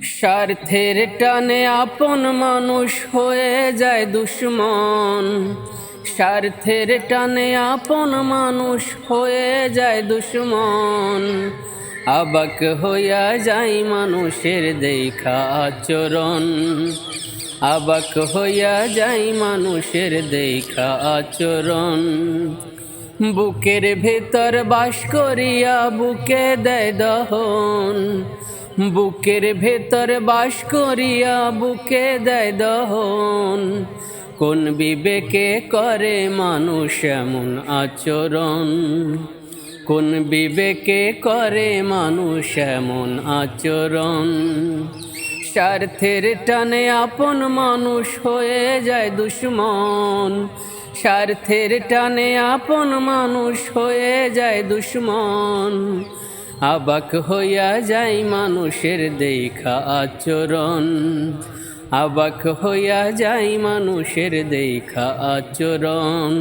স্বার্থের টানে আপন মানুষ হয়ে যায় দুশ্মন। স্বার্থের টানে আপন মানুষ হয়ে যায় দুশ্মন। অবাক হইয়া যায় মানুষের দেখা আচরণ। অবাক হইয়া যায় মানুষের দেখা আচরণ। বুকের ভেতর বাস করিয়া বুকে দেয় দহন। বুকের ভেতর বাস করিয়া বুকে দেয় দহন। কোন বিবেকে করে মানুষ এমন আচরণ? কোন বিবেকে করে মানুষ এমন আচরণ? স্বার্থের টানে আপন মানুষ হয়ে যায় দুশ্মন। স্বার্থের টানে আপন মানুষ হয়ে যায় দুশ্মন। অবাক হইয়া যায় মানুষের দেখা আচরণ। অবাক হইয়া যায় মানুষের দেখা আচরণ।